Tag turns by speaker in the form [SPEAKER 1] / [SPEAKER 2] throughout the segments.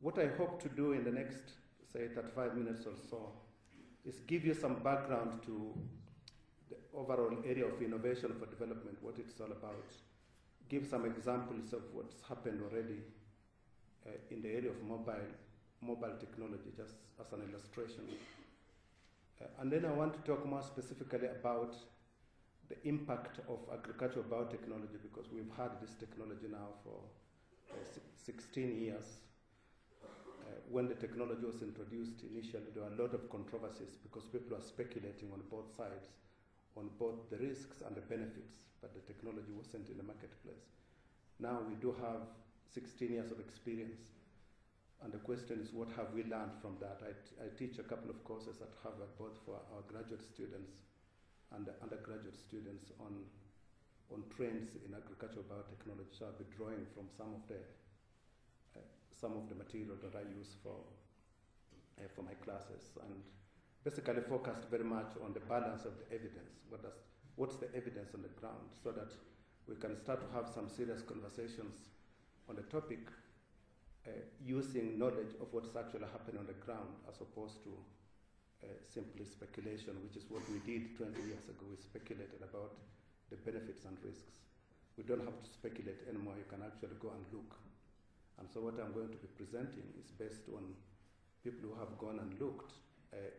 [SPEAKER 1] What I hope to do in the next, say, 35 minutes or so is give you some background to the overall area of innovation for development, what it's all about, give some examples of what's happened already in the area of mobile technology, just as an illustration. And then I want to talk more specifically about the impact of agricultural biotechnology, because we've had this technology now for 16 years. When the technology was introduced initially, there were a lot of controversies because people were speculating on both sides, on both the risks and the benefits, but the technology wasn't in the marketplace. Now we do have 16 years of experience, and the question is, what have we learned from that? I teach a couple of courses at Harvard, both for our graduate students and the undergraduate students on trends in agricultural biotechnology. So I'll be drawing from some of the material that I use for my classes, and basically focused very much on the balance of the evidence. What's the evidence on the ground, so that we can start to have some serious conversations on the topic using knowledge of what's actually happening on the ground, as opposed to simply speculation, which is what we did 20 years ago. We speculated about the benefits and risks. We don't have to speculate anymore. You can actually go and look. And so what I'm going to be presenting is based on people who have gone and looked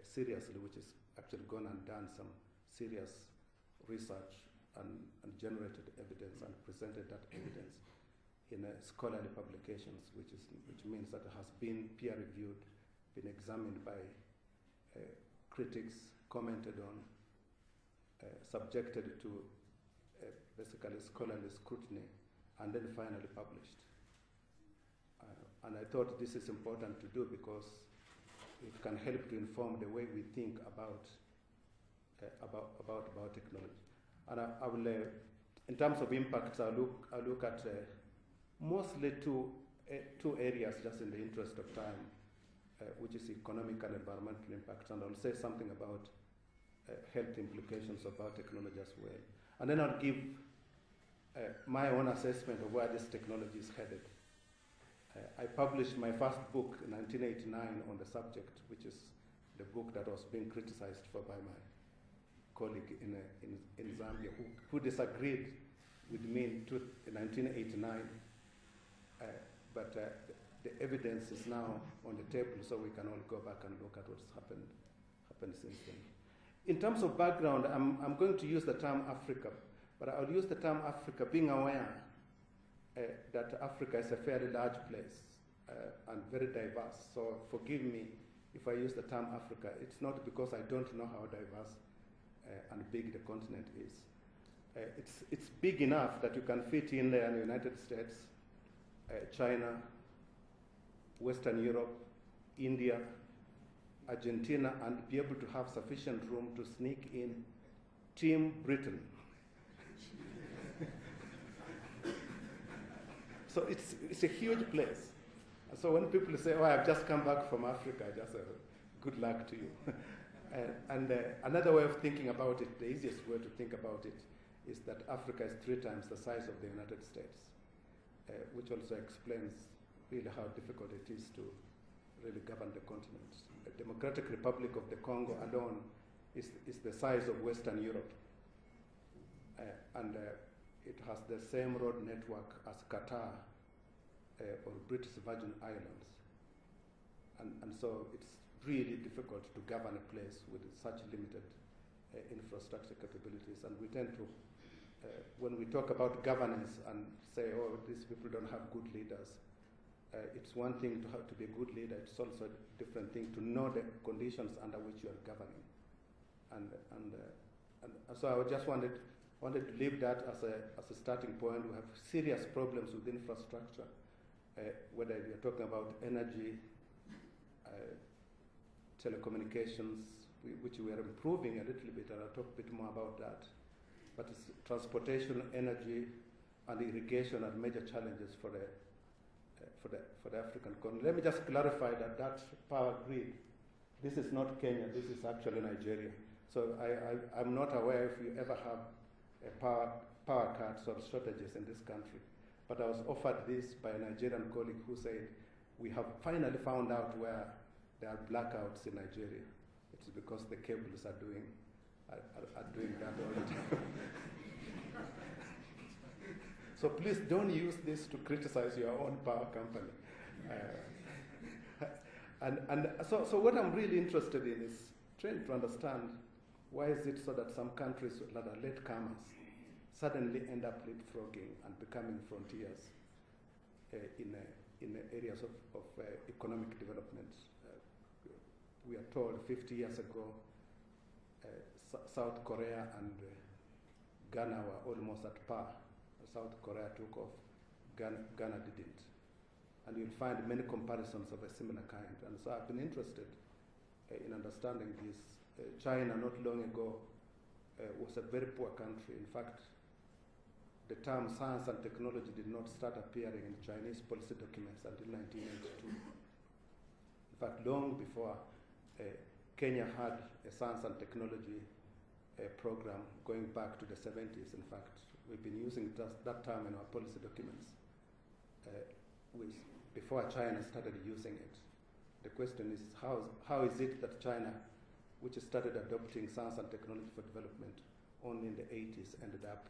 [SPEAKER 1] seriously, which is actually gone and done some serious research and generated evidence and presented that evidence in scholarly publications, which means that it has been peer-reviewed, been examined by critics, commented on, subjected to basically scholarly scrutiny, and then finally published. And I thought this is important to do because it can help to inform the way we think about biotechnology. And I will, in terms of impacts, I'll look at mostly two areas, just in the interest of time, which is economic and environmental impacts, and I'll say something about health implications of biotechnology as well. And then I'll give my own assessment of where this technology is headed. I published my first book in 1989 on the subject, which is the book that was being criticized for by my colleague in Zambia, who disagreed with me in 1989. But the evidence is now on the table, so we can all go back and look at what's happened since then. In terms of background, I'm going to use the term Africa, but I'll use the term Africa being aware that Africa is a fairly large place and very diverse. So forgive me if I use the term Africa. It's not because I don't know how diverse and big the continent is. It's big enough that you can fit in there in the United States, China, Western Europe, India, Argentina, and be able to have sufficient room to sneak in Team Britain. So it's a huge place. So when people say, oh, I've just come back from Africa, just good luck to you. And another way of thinking about it, the easiest way to think about it, is that Africa is 3 times the size of the United States, which also explains really how difficult it is to really govern the continent. The Democratic Republic of the Congo alone is the size of Western Europe. And it has the same road network as Qatar or British Virgin Islands. And so it's really difficult to govern a place with such limited infrastructure capabilities. And we tend to, when we talk about governance and say, oh, these people don't have good leaders, it's one thing to have to be a good leader. It's also a different thing to know the conditions under which you are governing. And so I just wanted to leave that as a starting point. We have serious problems with infrastructure, whether you're talking about energy, telecommunications, which we are improving a little bit, and I'll talk a bit more about that. But it's transportation, energy, and irrigation are major challenges for the African continent. Let me just clarify that power grid, this is not Kenya, this is actually Nigeria. So I'm not aware if you ever have power cuts or shortages in this country. But I was offered this by a Nigerian colleague who said, we have finally found out where there are blackouts in Nigeria. It's because the cables are doing that all the time. So please don't use this to criticize your own power company. So what I'm really interested in is trying to understand why is it so that some countries that are latecomers suddenly end up leapfrogging and becoming frontiers in areas of economic development. We are told 50 years ago, South Korea and Ghana were almost at par. South Korea took off, Ghana didn't. And you'll find many comparisons of a similar kind. And so I've been interested in understanding this. China, not long ago, was a very poor country. In fact, the term science and technology did not start appearing in Chinese policy documents until 1992. In fact, long before, Kenya had a science and technology program going back to the 70s. In fact, we've been using that term in our policy documents before China started using it. The question is, how is it that China, which started adopting science and technology for development only in the 80s, ended up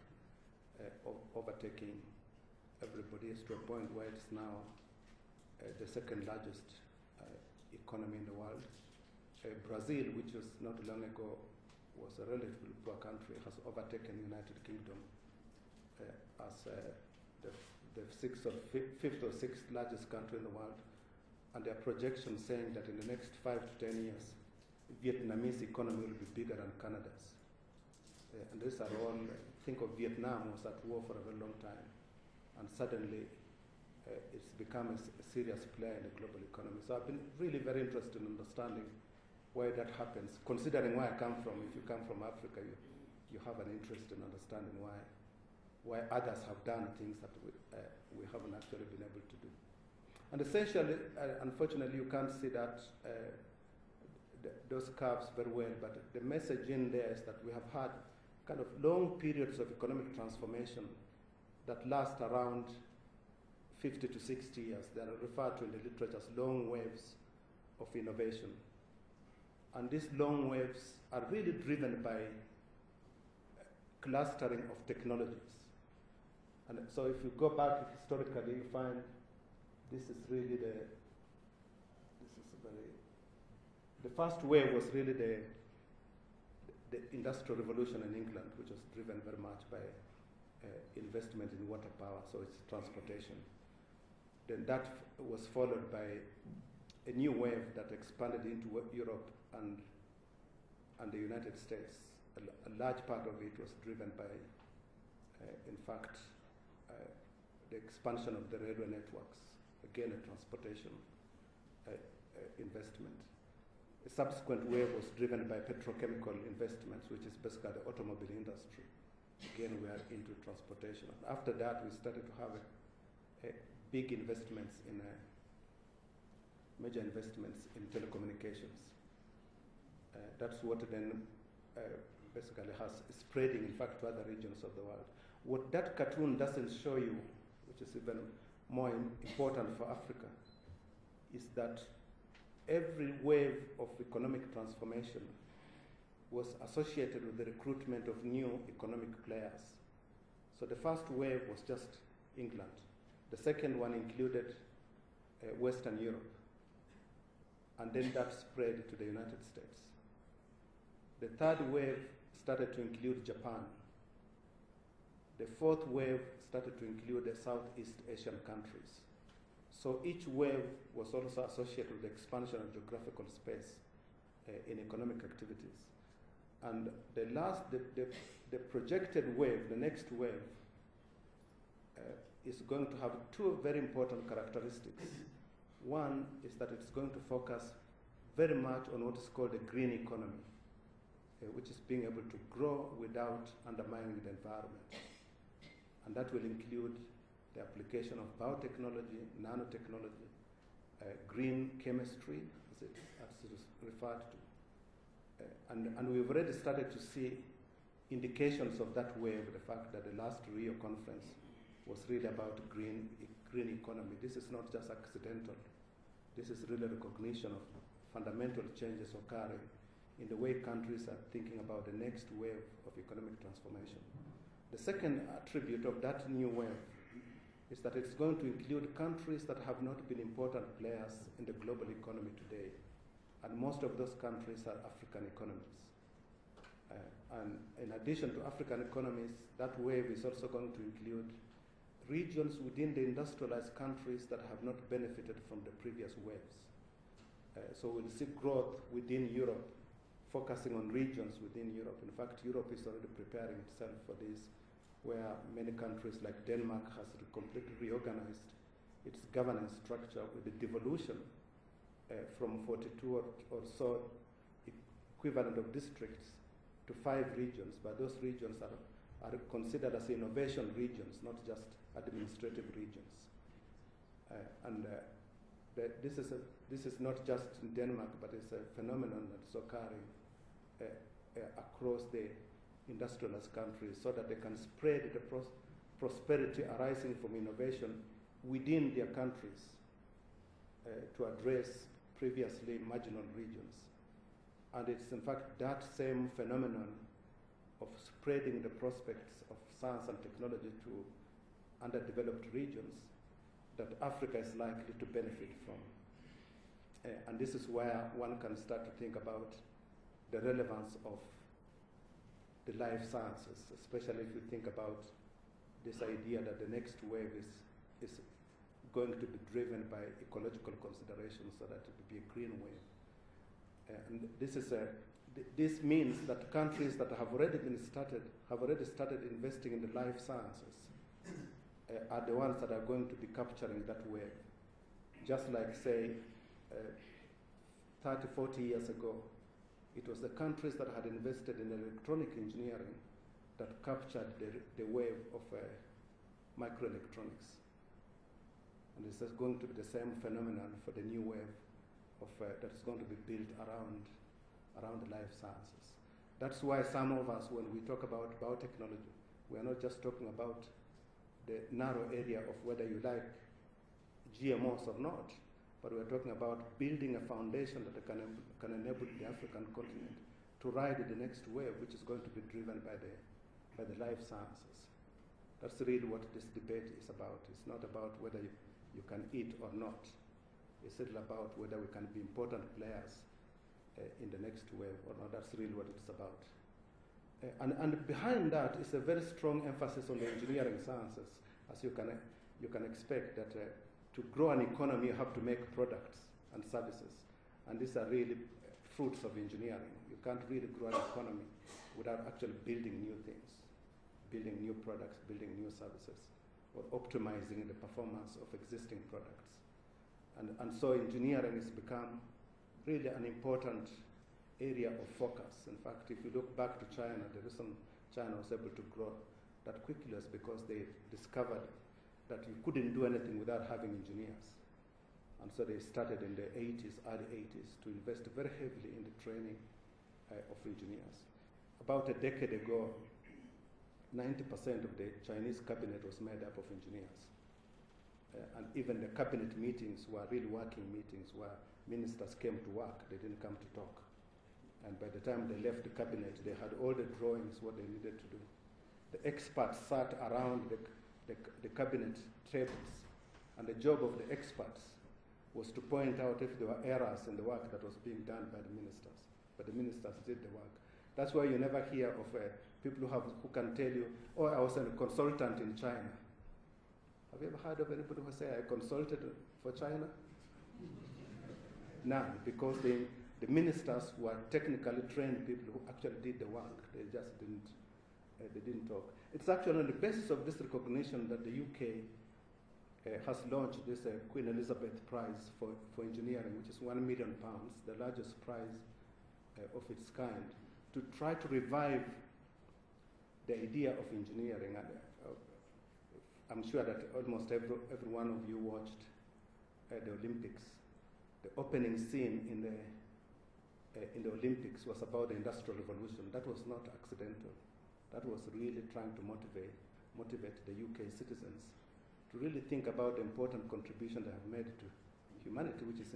[SPEAKER 1] overtaking everybody to a point where it's now the second largest economy in the world. Brazil, which was not long ago was a relatively poor country, has overtaken the United Kingdom as the fifth or sixth largest country in the world. And there are projections saying that in the next 5 to 10 years, Vietnamese economy will be bigger than Canada's. And these are all, think of Vietnam was at war for a very long time. And suddenly, it's become a serious player in the global economy. So I've been really very interested in understanding why that happens. Considering where I come from, if you come from Africa, you have an interest in understanding why others have done things that we haven't actually been able to do. And essentially, unfortunately, you can't see that those curves very well, but the message in there is that we have had kind of long periods of economic transformation that last around 50 to 60 years. They are referred to in the literature as long waves of innovation. And these long waves are really driven by clustering of technologies. And so if you go back historically, you find this is really the first wave was really the Industrial Revolution in England, which was driven very much by investment in water power, so it's transportation. Then that was followed by a new wave that expanded into Europe and the United States. A large part of it was driven by, in fact, the expansion of the railway networks, again a transportation investment. A subsequent wave was driven by petrochemical investments, which is basically the automobile industry. Again, we are into transportation. After that, we started to have big investments in major investments in telecommunications. That's what then basically has spreading, in fact, to other regions of the world. What that cartoon doesn't show you, which is even more important for Africa, is that every wave of economic transformation was associated with the recruitment of new economic players. So the first wave was just England. The second one included Western Europe. And then that spread to the United States. The third wave started to include Japan. The fourth wave started to include the Southeast Asian countries. So each wave was also associated with the expansion of geographical space in economic activities. And the projected wave, the next wave, is going to have two very important characteristics. One is that it's going to focus very much on what is called the green economy, which is being able to grow without undermining the environment. And that will include the application of biotechnology, nanotechnology, green chemistry, as it is referred to. And we've already started to see indications of that wave, the fact that the last Rio conference was really about green economy. This is not just accidental. This is really recognition of fundamental changes occurring in the way countries are thinking about the next wave of economic transformation. The second attribute of that new wave is that it's going to include countries that have not been important players in the global economy today. And most of those countries are African economies. And in addition to African economies, that wave is also going to include regions within the industrialized countries that have not benefited from the previous waves. So we'll see growth within Europe, focusing on regions within Europe. In fact, Europe is already preparing itself for this, where many countries like Denmark has completely reorganized its governance structure with the devolution from 42 or so equivalent of districts to 5 regions, but those regions are considered as innovation regions, not just administrative regions. This is not just in Denmark, but it's a phenomenon that's occurring across the industrialized countries, so that they can spread the prosperity arising from innovation within their countries to address previously marginal regions. And it's in fact that same phenomenon of spreading the prospects of science and technology to underdeveloped regions that Africa is likely to benefit from. And this is where one can start to think about the relevance of the life sciences, especially if you think about this idea that the next wave is going to be driven by ecological considerations, so that it will be a green wave. And this means that countries that have already started investing in the life sciences are the ones that are going to be capturing that wave. Just like, say, 30, 40 years ago, it was the countries that had invested in electronic engineering that captured the wave of microelectronics. And this is going to be the same phenomenon for the new wave of that is going to be built around the life sciences. That's why some of us, when we talk about biotechnology, we are not just talking about the narrow area of whether you like GMOs or not, but we're talking about building a foundation that can enable the African continent to ride the next wave, which is going to be driven by the life sciences. That's really what this debate is about. It's not about whether you can eat or not. It's still about whether we can be important players in the next wave or not. That's really what it's about. And behind that is a very strong emphasis on the engineering sciences, as you can expect that to grow an economy, you have to make products and services. And these are really fruits of engineering. You can't really grow an economy without actually building new things, building new products, building new services, or optimizing the performance of existing products. And so engineering has become really an important area of focus. In fact, if you look back to China, the reason China was able to grow that quickly was because they discovered that you couldn't do anything without having engineers. And so they started in the early 80s, to invest very heavily in the training of engineers. About a decade ago, 90% of the Chinese cabinet was made up of engineers. And even the cabinet meetings were really working meetings where ministers came to work, they didn't come to talk. And by the time they left the cabinet, they had all the drawings, what they needed to do. The experts sat around the cabinet tables, and the job of the experts was to point out if there were errors in the work that was being done by the ministers. But the ministers did the work. That's why you never hear of people who can tell you, oh, I was a consultant in China. Have you ever heard of anybody who say, I consulted for China? None, because the ministers were technically trained people who actually did the work. They just didn't talk. It's actually on the basis of this recognition that the UK has launched this Queen Elizabeth Prize for engineering, which is £1 million, the largest prize of its kind, to try to revive the idea of engineering. And I'm sure that almost every one of you watched the Olympics. The opening scene in the Olympics was about the Industrial Revolution. That was not accidental. That was really trying to motivate the UK citizens to really think about the important contribution they have made to humanity, which is